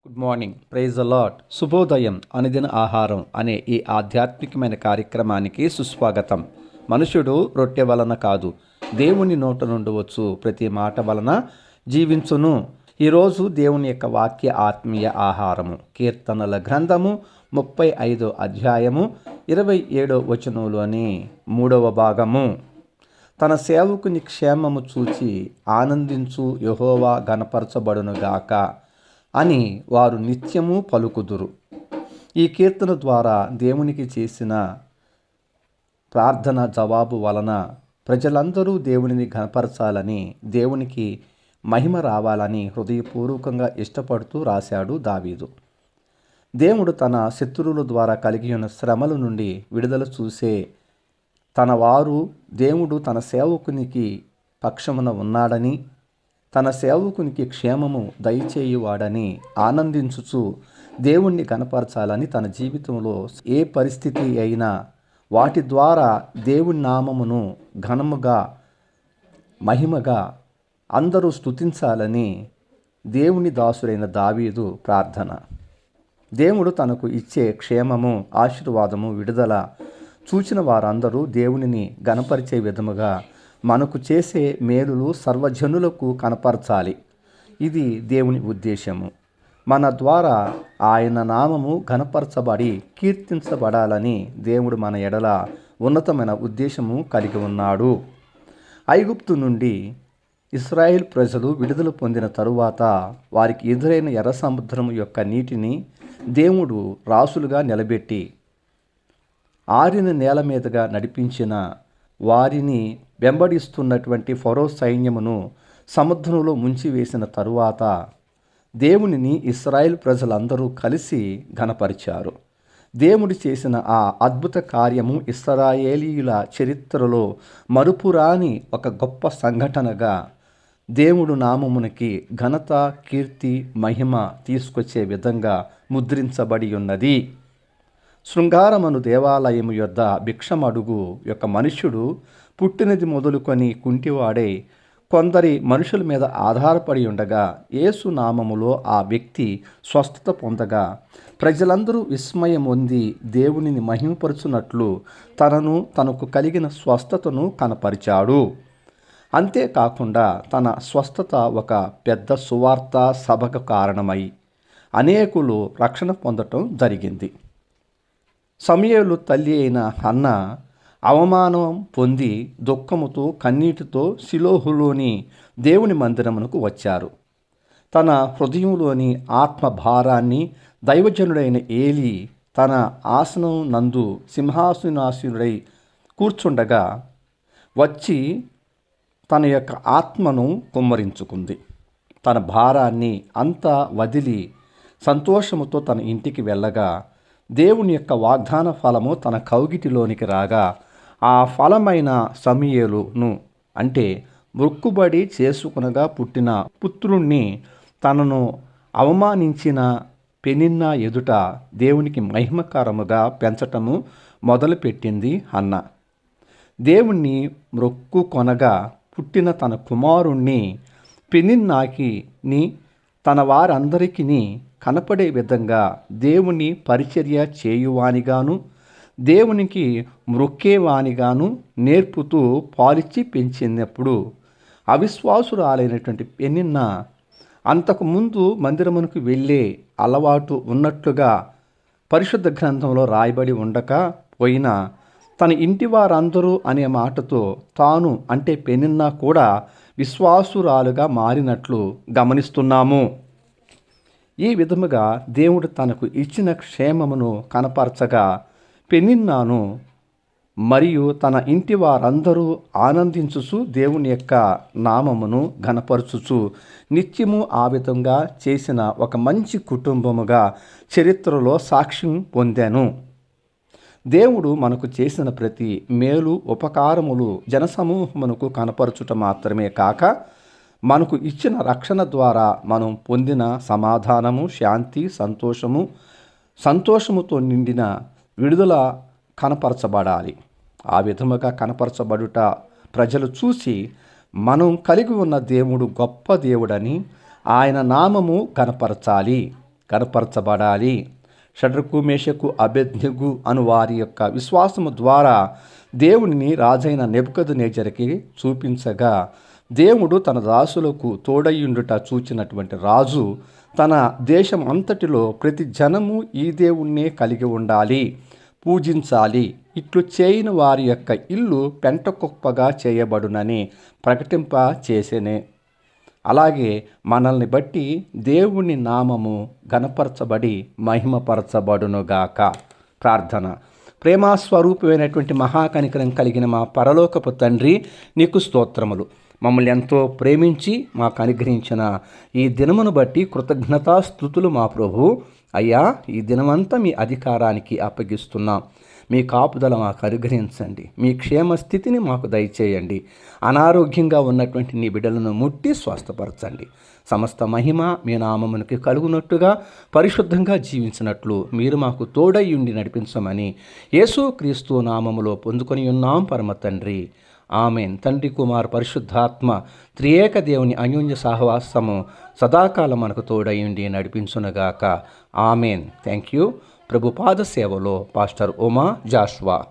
Good morning, praise the Lord. శుభోదయం, అనుదిన ఆహారం అనే ఈ ఆధ్యాత్మికమైన కార్యక్రమానికి సుస్వాగతం. మనుషుడు రొట్టె వలన కాదు, దేవుని నోట నుండి వచ్చు ప్రతి మాట వలన జీవించును. ఈరోజు దేవుని యొక్క వాక్య ఆత్మీయ ఆహారము కీర్తనల గ్రంథము 35 అధ్యాయము 27 వచనంలోని 3వ భాగము. తన సేవకుని క్షేమము చూచి ఆనందించు యెహోవా గణపరచబడునుగాక అని వారు నిత్యము పలుకుదురు. ఈ కీర్తన ద్వారా దేవునికి చేసిన ప్రార్థన జవాబు వలన ప్రజలందరూ దేవునిని ఘనపరచాలని, దేవునికి మహిమ రావాలని హృదయపూర్వకంగా ఇష్టపడుతూ రాశాడు దావీదు. దేవుడు తన శత్రువుల ద్వారా కలిగి ఉన్న శ్రమల నుండి విడుదల చూసే తన వారు దేవుడు తన సేవకునికి పక్షమున ఉన్నాడని, తన సేవకునికి క్షేమము దయచేయువాడని ఆనందించుచు దేవుణ్ణి కనపరచాలని తన జీవితంలో ఏ పరిస్థితి అయినా వాటి ద్వారా దేవుని నామమును ఘనముగా మహిమగా అందరూ స్తుతించాలని దేవుని దాసుడైన దావీదు ప్రార్థన. దేవుడు తనకు ఇచ్చే క్షేమము, ఆశీర్వాదము, విడుదల చూచిన వారందరూ దేవునిని గణపరిచే విధముగా మనకు చేసే మేలులు సర్వజనులకు కనపరచాలి. ఇది దేవుని ఉద్దేశము. మన ద్వారా ఆయన నామము ఘనపరచబడి కీర్తించబడాలని దేవుడు మన ఎడల ఉన్నతమైన ఉద్దేశము కలిగి ఉన్నాడు. ఐగుప్తు నుండి ఇశ్రాయేల్ ప్రజలు విడుదల పొందిన తరువాత వారికి ఎదురైన ఎర్ర సముద్రం యొక్క నీటిని దేవుడు రాసులుగా నిలబెట్టి ఆరిన నేల మీదుగా నడిపించిన వారిని వెంబడిస్తున్నటువంటి ఫరో సైన్యమును సముద్రంలో ముంచివేసిన తరువాత దేవునిని ఇశ్రాయేల్ ప్రజలందరూ కలిసి ఘనపరిచారు. దేవుడు చేసిన ఆ అద్భుత కార్యము ఇశ్రాయేలీయుల చరిత్రలో మరుపురాని ఒక గొప్ప సంఘటనగా దేవుడు నామమునికి ఘనత, కీర్తి, మహిమ తీసుకొచ్చే విధంగా ముద్రించబడి ఉన్నది. శృంగారమను దేవాలయము యొద్ద భిక్షమడుగు యొక్క మనుష్యుడు పుట్టినది మొదలుకొని కుంటివాడై కొందరి మనుషుల మీద ఆధారపడి ఉండగా యేసు నామములో ఆ వ్యక్తి స్వస్థత పొందగా ప్రజలందరూ విస్మయం పొంది దేవునిని మహిమపరుచున్నట్లు తనకు కలిగిన స్వస్థతను కనపరిచాడు. అంతేకాకుండా తన స్వస్థత ఒక పెద్ద సువార్త సభకు కారణమై అనేకులు రక్షణ పొందటం జరిగింది. సమూయేలు తల్లి అయిన హన్న అవమానం పొంది దుఃఖముతో కన్నీటితో షిలోహులోని దేవుని మందిరమునకు వచ్చారు. తన హృదయంలోని ఆత్మ భారాన్ని దైవజనుడైన ఏలీ తన ఆసనం నందు సింహాసనాసీనుడై కూర్చుండగా వచ్చి తన యొక్క ఆత్మను కుమ్మరించుకుంది. తన భారాన్ని అంతా వదిలి సంతోషముతో తన ఇంటికి వెళ్ళగా దేవుని యొక్క వాగ్దాన ఫలము తన కౌగిటిలోనికి రాగా ఆ ఫలమైన సమూయేలును అంటే మొక్కుబడి చేసుకునగా పుట్టిన పుత్రుణ్ణి తనను అవమానించిన పెనిన్నా ఎదుట దేవునికి మహిమకరముగా పెంచటము మొదలుపెట్టింది హన్న. దేవుణ్ణి మొక్కుకొనగా పుట్టిన తన కుమారుణ్ణి పెనిన్నాకిని తన వారందరికీ కనపడే విధంగా దేవుని పరిచర్య చేయువానిగాను దేవునికి మ్రొక్కేవానిగాను నేర్పుతూ పాలిచ్చి పెంచినప్పుడు అవిశ్వాసురాలైనటువంటి పెనిన్న అంతకుముందు మందిరమునకు వెళ్ళే అలవాటు ఉన్నట్లుగా పరిశుద్ధ గ్రంథంలో రాయబడి ఉండక పోయినా తన ఇంటి వారందరూ అనే మాటతో తాను అంటే పెనిన్న కూడా విశ్వాసురాలుగా మారినట్లు గమనిస్తున్నాము. ఈ విధముగా దేవుడు తనకు ఇచ్చిన క్షేమమును కనపరచగా పెనిన్నాను మరియు తన ఇంటి వారందరూ ఆనందించుచు దేవుని యొక్క నామమును ఘనపరచుచు నిత్యము ఆ విధంగా చేసిన ఒక మంచి కుటుంబముగా చరిత్రలో సాక్ష్యం పొందాను. దేవుడు మనకు చేసిన ప్రతి మేలు ఉపకారములు జనసమూహమునకు కనపరచుట మాత్రమే కాక మనకు ఇచ్చిన రక్షణ ద్వారా మనం పొందిన సమాధానము, శాంతి, సంతోషముతో నిండిన విడుదల కనపరచబడాలి. ఆ విధముగా కనపరచబడుట ప్రజలు చూసి మనం కలిగి ఉన్న దేవుడు గొప్ప దేవుడని ఆయన నామము కనపరచాలి. కనపరచబడాలి. షడ్రకు, మేషకు, అబేద్నెగో అను వారి యొక్క విశ్వాసము ద్వారా దేవునిని రాజైన నెబుకద్నెజరుకి చూపించగా, దేవుడు తన దాసులకు తోడయ్యుండుట చూచినటువంటి రాజు తన దేశం అంతటిలో ప్రతి జనము ఈ దేవుణ్ణే కలిగి ఉండాలి, పూజించాలి, ఇట్లు చేయని వారి యొక్క ఇల్లు పెంటకుప్పగా చేయబడునని ప్రకటింప చేసేనే. అలాగే మనల్ని బట్టి దేవుని నామము ఘనపరచబడి మహిమపరచబడునుగాక. ప్రార్థన. ప్రేమాస్వరూపమైనటువంటి మహాకనికరం కలిగిన మా పరలోకపు తండ్రి, నీకు స్తోత్రములు. మమ్మల్ని ఎంతో ప్రేమించి మాకు అనుగ్రహించిన ఈ దినమును బట్టి కృతజ్ఞతాస్తుతులు మా ప్రభు. అయ్యా, ఈ దినమంతా మీ అధికారానికి అప్పగిస్తున్నాం. మీ కాపుదల మాకు అనుగ్రహించండి. మీ క్షేమ స్థితిని మాకు దయచేయండి. అనారోగ్యంగా ఉన్నటువంటి నీ బిడ్డలను ముట్టి స్వస్థపరచండి. సమస్త మహిమ మీ నామమునికి కలుగునట్టుగా పరిశుద్ధంగా జీవించినట్లు మీరు మాకు తోడై ఉండి నడిపించమని యేసుక్రీస్తు నామములో పొందుకొని ఉన్నాం పరమ తండ్రి. ఆమెన్. తండ్రి, కుమార్, పరిశుద్ధాత్మ త్రియేక దేవుని అన్యోన్య సహవాసము సదాకాలం మనకు తోడై ఉండి నడిపించునుగాక. ఆమెన్. Thank you. ప్రభుపాద సేవలో పాస్టర్ ఉమా జాషువా.